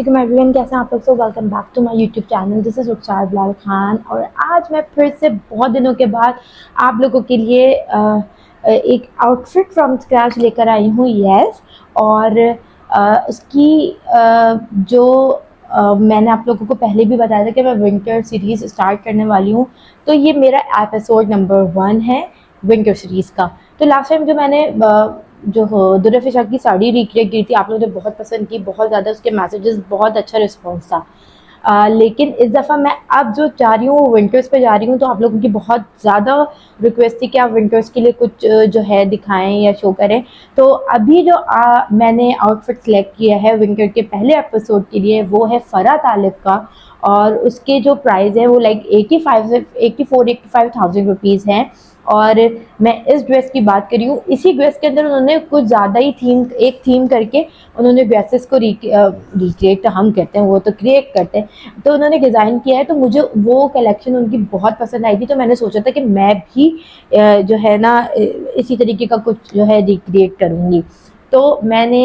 वालेकुम एवरीवन, कैसे हैं आप लोग। So welcome back to my YouTube channel. This is Rukhsar Bilal Khan और आज मैं फिर से बहुत दिनों के बाद आप लोगों के लिए एक आउटफिट फ्रॉम स्क्रैच लेकर आई हूँ। यस, और उसकी जो मैंने आप लोगों को पहले भी बताया था कि मैं विंटर सीरीज़ स्टार्ट करने वाली हूँ। तो ये मेरा एपिसोड नंबर 1 है विंटर सीरीज़ का। तो लास्ट टाइम जो मैंने जो दुर्रा की साड़ी रिक्रिएट की थी, आप लोगों ने बहुत पसंद की, बहुत ज़्यादा उसके मैसेजेस, बहुत अच्छा रिस्पॉन्स था। लेकिन इस दफ़ा मैं अब जो जा रही हूँ विंटर्स पे जा रही हूँ, तो आप लोगों की बहुत ज़्यादा रिक्वेस्ट थी कि आप विंटर्स के लिए कुछ जो है दिखाएं या शो करें। तो अभी जो मैंने आउटफिट सेलेक्ट किया है विंटर के पहले एपिसोड के लिए, वो है फ़रा तालिब का। और उसके जो प्राइस है वो लाइक 84-85,000 रुपीज़ हैं। और मैं इस ड्रेस की बात कर रही हूँ। इसी ड्रेस के अंदर उन्होंने कुछ ज़्यादा ही एक थीम करके उन्होंने ड्रेसेस को रिक्रिएट, तो हम कहते हैं, वो तो क्रिएट करते हैं, तो उन्होंने डिज़ाइन किया है। तो मुझे वो कलेक्शन उनकी बहुत पसंद आई थी, तो मैंने सोचा था कि मैं भी जो है ना इसी तरीके का कुछ जो है रिक्रिएट करूँगी। तो मैंने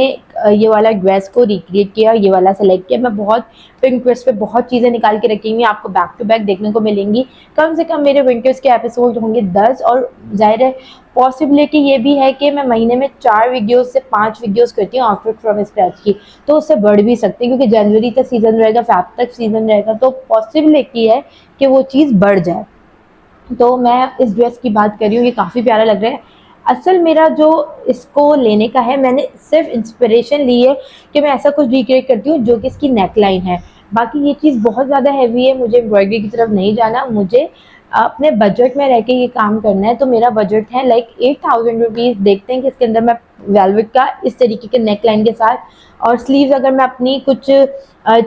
ये वाला ड्रेस को रिक्रिएट किया, ये वाला सेलेक्ट किया। मैं बहुत पिंटरेस्ट पे बहुत चीज़ें निकाल के रखी हुई, आपको बैक टू बैक देखने को मिलेंगी। कम से कम मेरे विंटर्स के एपिसोड होंगे 10, और ज़ाहिर है पॉसिबिलिटी ये भी है कि मैं महीने में 4 वीडियोस से 5 वीडियोस करती हूँ आउटफिट फ्रॉम स्क्रैच की, तो उससे बढ़ भी सकती है, क्योंकि जनवरी तक सीज़न रहेगा, फ़ैब तक सीज़न रहेगा, तो पॉसिबिलिटी है कि वो चीज़ बढ़ जाए। तो मैं इस ड्रेस की बात कर रही हूँ, ये काफ़ी प्यारा लग रहा है। असल मेरा जो इसको लेने का है, मैंने सिर्फ इंस्पिरेशन ली है कि मैं ऐसा कुछ रिक्रिएट करती हूँ जो कि इसकी नेकलाइन है। बाकी ये चीज़ बहुत ज़्यादा हैवी है, मुझे एम्ब्रॉयडरी की तरफ नहीं जाना, मुझे अपने बजट में रह के ये काम करना है। तो मेरा बजट है लाइक 8,000 रुपीज़। देखते हैं कि इसके अंदर मैं वेलवेट का इस तरीके के नेकलाइन के साथ, और स्लीव्स अगर मैं अपनी कुछ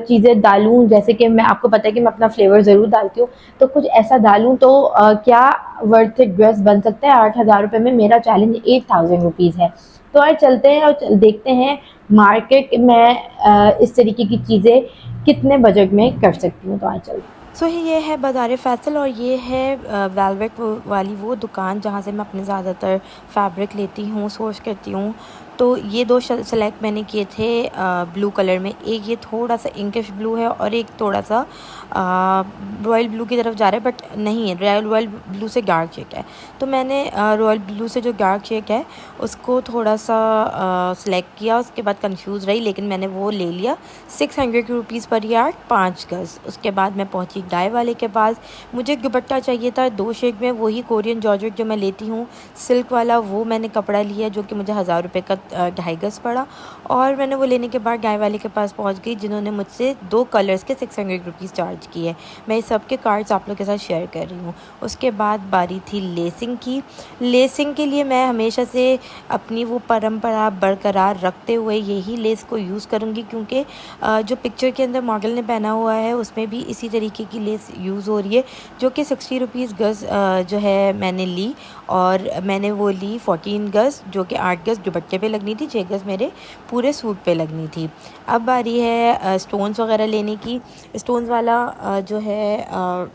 चीज़ें डालूँ, जैसे कि मैं, आपको पता है कि मैं अपना फ्लेवर ज़रूर डालती हूँ, तो कुछ ऐसा डालूँ तो क्या वर्थ इट ड्रेस बन सकता है 8,000 रुपये में। मेरा चैलेंज 8,000 रुपीज़ है। तो आज चलते हैं और देखते हैं मार्केट में इस तरीके की चीज़ें कितने बजट में कर सकती हूँ। तो आज चलते हैं। सो ये है बाज़ार फ़ैसल और ये है वेलवेट वाली वो दुकान जहाँ से मैं अपने ज़्यादातर फैब्रिक लेती हूँ, सोर्स करती हूँ। तो ये दो सेलेक्ट मैंने किए थे ब्लू कलर में। एक ये थोड़ा सा इंकिश ब्लू है और एक थोड़ा सा रॉयल ब्लू की तरफ जा रहा है, बट नहीं है, रॉयल ब्लू से डार्क शेड है। तो मैंने रॉयल ब्लू से जो डार्क शेड है उसको थोड़ा सा सेलेक्ट किया, उसके बाद कंफ्यूज रही, लेकिन मैंने वो ले लिया 600 रुपीज़ पर यार्ड 5 गज़। उसके बाद मैं पहुंची डाई वाले के पास। मुझे दुपट्टा चाहिए था 2 शेड में, वही कोरियन जॉर्जेट जो मैं लेती हूँ सिल्क वाला, वो मैंने कपड़ा लिया जो कि मुझे 1000 रुपये का 2.5 गज़ पड़ा। और मैंने वो लेने के बाद डाई वाले के पास पहुँच गई, जिन्होंने मुझसे 2 कलर्स के 600 रुपीज़ चार्ज किए। मैं इस सब के कार्ड्स आप लोग के साथ शेयर कर रही हूँ। उसके बाद बारी थी लेसिंग की। लेसिंग के लिए मैं हमेशा से अपनी वो परंपरा बरकरार रखते हुए यही लेस को यूज़ करूँगी, क्योंकि जो पिक्चर के अंदर मॉडल ने पहना हुआ है उसमें भी इसी तरीके की लेस यूज़ हो रही है, जो कि 60 रुपीज़ गज़ जो है मैंने ली। और मैंने वो ली 14 गज़, जो कि 8 गज़ दुपट्टे पे लगनी थी, 6 गज़ मेरे पूरे सूट पे लगनी थी। अब बारी है स्टोन्स वगैरह लेने की। स्टोन्स वाला जो है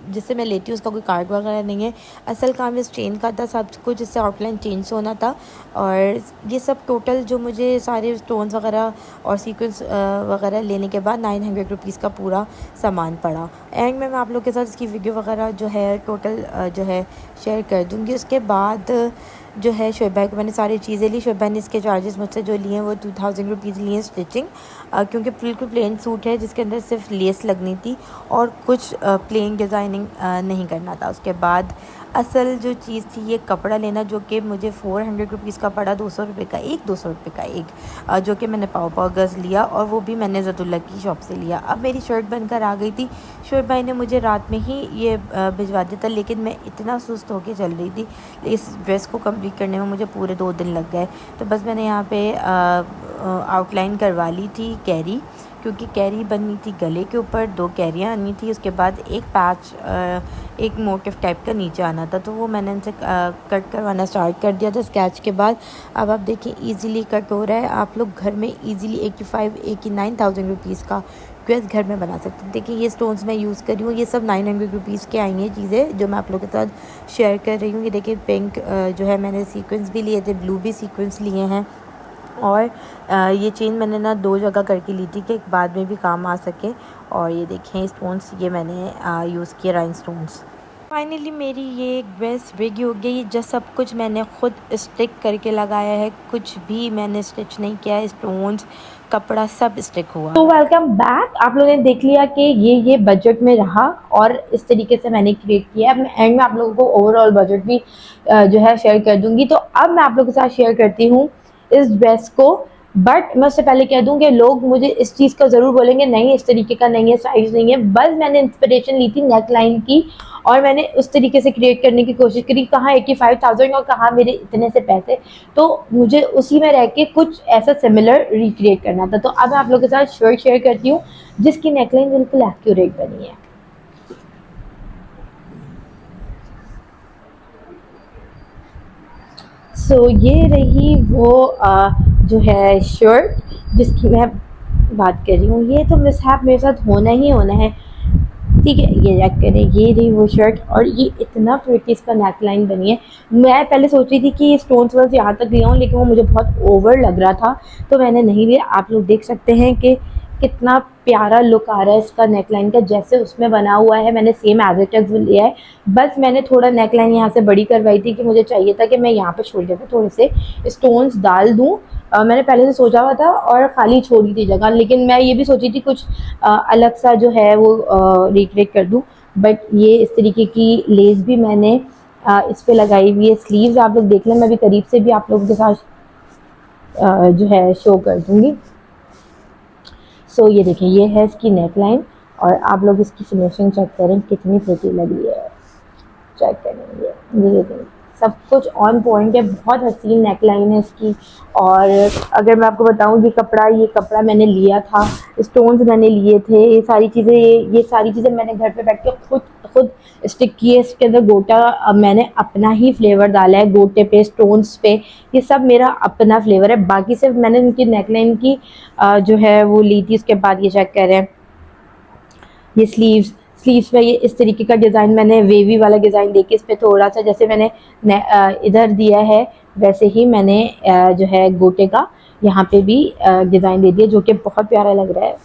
जिससे मैं लेती हूँ उसका कोई कार्ड वगैरह नहीं है। असल काम इस चेन का था, सब कुछ जिससे आउटलाइन चेंज होना था। और ये सब टोटल जो मुझे सारे स्टोन्स वगैरह और सीक्वेंस वगैरह लेने के बाद 900 रुपीज़ का पूरा सामान पड़ा। एंड में मैं आप लोग के साथ इसकी वीडियो वगैरह जो है टोटल जो है शेयर कर दूँगी। उसके बाद जो है शोएब भाई को मैंने सारी चीज़ें ली। शोएब भाई ने इसके चार्जेस मुझसे जो लिए हैं वो 2000 रुपीज़ लिए हैं स्टिचिंग, क्योंकि बिल्कुल प्लेन सूट है जिसके अंदर सिर्फ लेस लगनी थी और कुछ प्लेन डिज़ाइनिंग नहीं करना था। उसके बाद असल जो चीज़ थी ये कपड़ा लेना, जो कि मुझे 400 रुपीज़ का पड़ा, 200 रुपये का एक, 200 रुपये का एक, जो कि मैंने पाव गज़ लिया, और वो भी मैंने ज़तुल्ला की शॉप से लिया। अब मेरी शर्ट बनकर आ गई थी। शोएब भाई ने मुझे रात में ही ये भिजवा दिया था, लेकिन मैं इतना सुस्त होकर चल रही थी, इस ड्रेस को कंप्लीट करने में मुझे पूरे 2 दिन लग गए। तो बस मैंने यहाँ पे आउटलाइन करवा ली थी कैरी, क्योंकि कैरी बननी थी गले के ऊपर, 2 कैरियाँ आनी थी। उसके बाद एक पैच एक मोटिव टाइप का नीचे आना था, तो वो मैंने इनसे कट करवाना स्टार्ट कर दिया था स्केच के बाद। अब आप देखिए ईज़िली कट हो रहा है। आप लोग घर में ईज़िली 89,000 रुपीज़ का ड्रेस घर में बना सकते हैं। देखिए ये स्टोन्स मैं यूज़ कर रही हूँ, ये सब 900 रुपीज़ के आई हैं चीज़ें जो मैं आप लोगों के साथ शेयर कर रही हूँ। ये देखिए पिंक जो है मैंने सीक्वेंस भी लिए थे, ब्लू भी सीक्वेंस लिए हैं, और ये चेन मैंने ना 2 जगह करके ली थी कि बाद में भी काम आ सके। और ये देखें स्टोन्स ये मैंने यूज़ किए राइनस्टोन्स। फाइनली मेरी ये ड्रेस रेडी हो गई। जो सब कुछ मैंने ख़ुद स्टिक करके लगाया है, कुछ भी मैंने स्टिच नहीं किया है, स्टोन्स कपड़ा सब स्टिक हुआ तो है। Welcome back. आप लोगों ने देख लिया कि ये बजट में रहा और इस तरीके से मैंने क्रिएट किया। मैं एंड में आप लोगों को ओवरऑल बजट भी जो है शेयर कर दूंगी। तो अब मैं आप लोगों के साथ शेयर करती हूँ इस ड्रेस को। बट मैं उससे पहले कह दूं कि लोग मुझे इस चीज़ का ज़रूर बोलेंगे नहीं इस तरीके का नहीं है, साइज़ नहीं है। बस मैंने इंस्पिरेशन ली थी नेक लाइन की और मैंने उस तरीके से क्रिएट करने की कोशिश करी। कहाँ 85,000 और कहाँ मेरे इतने से पैसे, तो मुझे उसी में रह के कुछ ऐसा सिमिलर रिक्रिएट करना था। तो अब मैं आप लोगों के साथ शर्ट शेयर करती हूँ जिसकी नेकलाइन बिल्कुल एक्यूरेट बनी है। सो ये रही वो जो है शर्ट जिसकी मैं बात कर रही हूँ। ये तो मिसहैप मेरे साथ होना ही होना है, ठीक है। ये चेक करें, ये रही वो शर्ट और ये इतना प्रिटी इसका नेक लाइन बनी है। मैं पहले सोच रही थी कि स्टोन्स वर्स यहाँ तक ले आऊँ, लेकिन वो मुझे बहुत ओवर लग रहा था तो मैंने नहीं लिया। आप लोग देख सकते हैं कि कितना प्यारा लुक आ रहा है इसका नेक लाइन का, जैसे उसमें बना हुआ है मैंने सेम एज इट इज़ लिया है। बस मैंने थोड़ा नेक लाइन यहाँ से बड़ी करवाई थी कि मुझे चाहिए था कि मैं यहाँ पे शोल्डर पे थोड़े से स्टोन्स डाल दूँ। मैंने पहले से सोचा हुआ था और खाली छोड़ी थी जगह, लेकिन मैं ये भी सोची थी कुछ अलग सा जो है वो रिक्रिएट कर दूँ। बट ये इस तरीके की लेस भी मैंने इस पे लगाई हुई है। स्लीव्स आप लोग देख लें, मैं भी करीब से भी आप लोगों के साथ जो है शो कर दूँगी। सो ये देखिए ये है इसकी नेक लाइन और आप लोग इसकी फिनिशिंग चेक करें कितनी प्रिटी लगी है। चेक करेंगे ये देखें सब कुछ ऑन पॉइंट है, बहुत हसीन नेक लाइन है इसकी। और अगर मैं आपको बताऊं ये कपड़ा मैंने लिया था, स्टोन्स मैंने लिए थे, ये सारी चीज़ें ये सारी चीज़ें मैंने घर पे बैठ के खुद स्टिक की है। इसके अंदर गोटा मैंने अपना ही फ्लेवर डाला है, गोटे पे स्टोन्स पे, ये सब मेरा अपना फ्लेवर है। बाकी सिर्फ मैंने उनकी नेकलाइन की जो है वो ली थी। उसके बाद ये चेक करें ये स्लीव्स में ये इस तरीके का डिज़ाइन मैंने वेवी वाला डिज़ाइन देके इस पर थोड़ा सा जैसे मैंने इधर दिया है वैसे ही मैंने जो है गोटे का यहाँ पे भी डिज़ाइन दे दिया, जो कि बहुत प्यारा लग रहा है।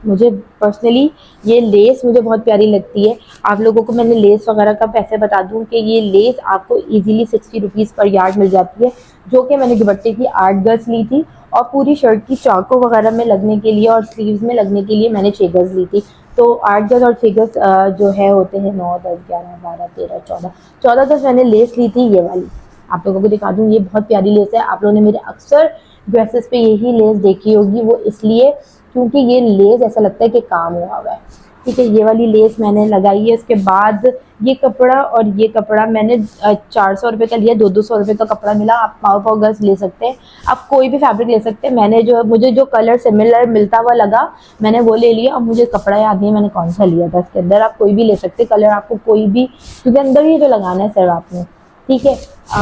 मुझे पर्सनली ये लेस मुझे बहुत प्यारी लगती है। आप लोगों को मैंने लेस वगैरह का पैसे बता दूं कि ये लेस आपको इजीली 60 रुपीज़ पर यार्ड मिल जाती है, जो कि मैंने दुपट्टे की 8 गज़ ली थी और पूरी शर्ट की चाकों वगैरह में लगने के लिए और स्लीव्स में लगने के लिए मैंने 6 गज़ ली थी। तो 8 गज़ और 6 गज़ जो है होते हैं 9, 10, 11, 12, 13, 14 गज़ मैंने लेस ली थी ये वाली। आप लोगों को दिखा दूँ, ये बहुत प्यारी लेस है। आप लोगों ने मेरे अक्सर ड्रेसेस पे यही लेस देखी होगी, वो इसलिए क्योंकि ये लेस ऐसा लगता है कि काम हुआ हुआ है, ठीक है। ये वाली लेस मैंने लगाई है। उसके बाद ये कपड़ा मैंने 400 रुपये का लिया, 200 रुपये का कपड़ा मिला। आप पाव गज़ ले सकते हैं, आप कोई भी फैब्रिक ले सकते हैं। मैंने मुझे जो कलर सिमिलर मिलता हुआ लगा मैंने वो ले लिया। अब मुझे कपड़ा याद नहीं है मैंने कौन सा लिया था। इसके अंदर आप कोई भी ले सकते हैं कलर, आपको कोई भी, क्योंकि अंदर ही तो लगाना है सर आपने, ठीक है।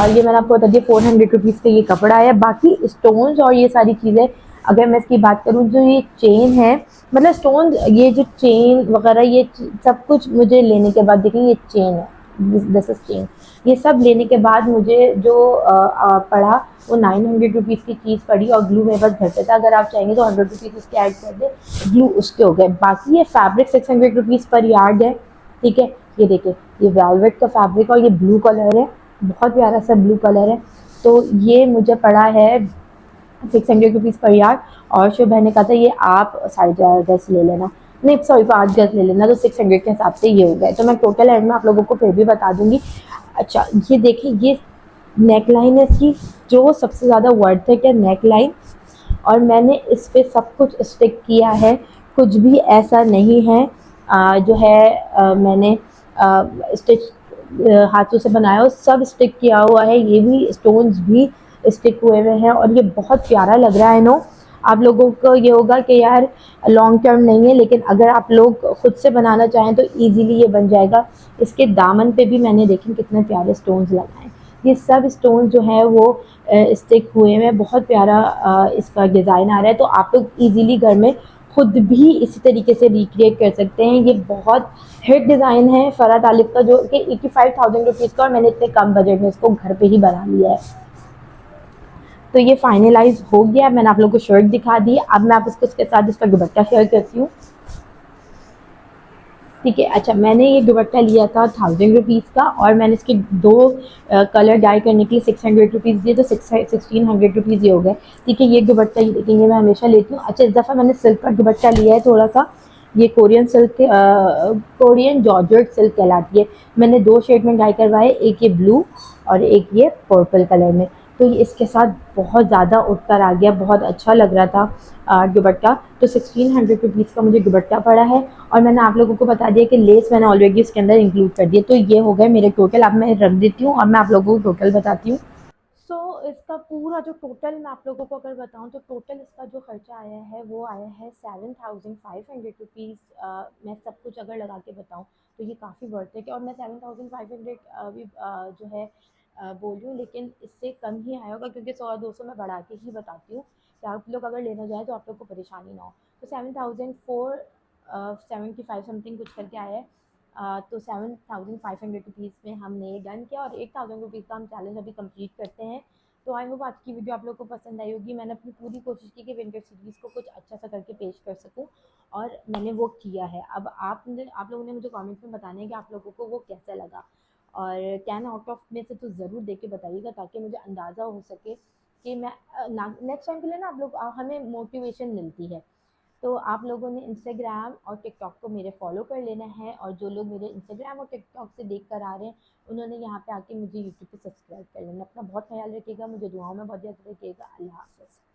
ये मैंने आपको बता दिया 400 रुपीज़ का ये कपड़ा है। बाकी स्टोन्स और ये सारी चीज़ें अगर मैं इसकी बात करूँ, जो ये चेन है मतलब स्टोन, ये जो चेन वगैरह ये सब कुछ मुझे लेने के बाद, देखिए ये चेन है, दिस इज चेन, ये सब लेने के बाद मुझे जो पड़ा वो 900 रुपीज़ की चीज़ पड़ी और ग्लू मेरे पास घर पे था। अगर आप चाहेंगे तो 100 रुपीज़ उसके ऐड कर दे, ग्लू उसके हो गए। बाकी ये फैब्रिक 600 रुपीज़ पर यार्ड है, ठीक है। ये देखिए ये वेलवेट का फैब्रिक और ये ब्लू कलर है, बहुत प्यारा सा ब्लू कलर है। तो ये मुझे पड़ा है 600 रुपीज़ पर यार्ड। और शुभ बहन ने कहा था ये आप 4.5 गज़ ले लेना, नहीं सॉरी 5 गज़ ले लेना, तो 600 के हिसाब से ये हो गए। तो मैं टोटल एंड में आप लोगों को फिर भी बता दूंगी। अच्छा ये देखिए ये नेक लाइन है इसकी, जो सबसे ज़्यादा वर्थ है नेक लाइन, और मैंने इस पर सब कुछ स्टिक किया है, कुछ भी ऐसा नहीं है जो है मैंने स्टिच हाथों से बनाया हो, सब स्टिक किया हुआ है। ये भी स्टोन्स भी स्टिक हुए हुए हैं और ये बहुत प्यारा लग रहा है। नो आप लोगों को ये होगा कि यार लॉन्ग टर्म नहीं है, लेकिन अगर आप लोग खुद से बनाना चाहें तो इजीली ये बन जाएगा। इसके दामन पे भी मैंने देखें कितने प्यारे स्टोन्स लगाए, ये सब स्टोन जो है वो स्टिक हुए हैं, बहुत प्यारा इसका डिज़ाइन आ रहा है। तो आप लोग इजीली घर में खुद भी इसी तरीके से रिक्रिएट कर सकते हैं। ये बहुत हिट डिज़ाइन है फराह तालिब का, जो कि 85,000 रुपीज़ का, और मैंने इतने कम बजट में इसको घर पे ही बना लिया है। तो ये फाइनलाइज हो गया, मैंने आप लोगों को शर्ट दिखा दी। अब मैं आपको उसके साथ इसका दुपट्टा शेयर करती हूँ। ठीक है, अच्छा मैंने ये दुपट्टा लिया था 1000 रुपीज़ का, और मैंने इसके दो कलर डाई करने के लिए 600 रुपीज़ दिए, तो 1600 रुपीज़ ये हो गए। ठीक है, ये दुपट्टा ये देखेंगे मैं हमेशा लेती हूँ। अच्छा, इस दफ़ा मैंने सिल्क का दुपट्टा लिया है थोड़ा सा, ये Korean silk Korean georgette silk कहलाती है। मैंने दो शेड में डाई करवाए, एक ये ब्लू और एक ये पर्पल कलर में। तो ये इसके साथ बहुत ज़्यादा उठ कर आ गया, बहुत अच्छा लग रहा था दुपट्टा। तो 1600 रुपीज़ का मुझे दुपट्टा पड़ा है, और मैंने आप लोगों को बता दिया कि लेस मैंने ऑलरेडी इसके अंदर इंक्लूड कर दिया। तो ये हो गए मेरे टोटल। अब मैं रख देती हूँ और मैं आप लोगों को टोटल बताती हूँ। इसका पूरा जो टोटल मैं आप लोगों को अगर बताऊँ, तो टोटल इसका जो खर्चा आया है वो आया है 7500 रुपीज़। मैं सब कुछ अगर लगा के बताऊँ तो ये काफ़ी वर्थ है कि, और मैं 7500 भी जो है बोल रही हूँ, लेकिन इससे कम ही आया होगा, क्योंकि 100-200 मैं बढ़ा के ही बताती हूँ कि आप लोग अगर लेना चाहें तो आप लोग को परेशानी ना हो। तो 7475 समथिंग कुछ करके आया है। तो 7500 रुपीज़ में हमने ये डन किया, और 8000 रुपीज़ का हम चैलेंज अभी कंप्लीट करते हैं। तो आई होप आज की वीडियो आप लोगों को पसंद आई होगी। मैंने अपनी पूरी कोशिश की कि विंटर सीरीज़ को कुछ अच्छा सा करके पेश कर सकूं, और मैंने वो किया है। अब आप लोगों ने मुझे कमेंट में बताना है कि आप लोगों को वो कैसा लगा, और 10 आउट ऑफ में से तो ज़रूर देख के बताइएगा, ताकि मुझे अंदाज़ा हो सके कि मैं नेक्स्ट टाइम के लिए ना आप लोग हमें मोटिवेशन मिलती है। तो आप लोगों ने इंस्टाग्राम और टिकटॉक को मेरे फॉलो कर लेना है, और जो लोग मेरे इंस्टाग्राम और टिकटॉक से देख कर आ रहे हैं, उन्होंने यहाँ पे आके मुझे यूट्यूब पे सब्सक्राइब कर लेना। अपना बहुत ख्याल रखिएगा, मुझे दुआओं में बहुत याद रखिएगा। अल्लाह हाफ़िज़।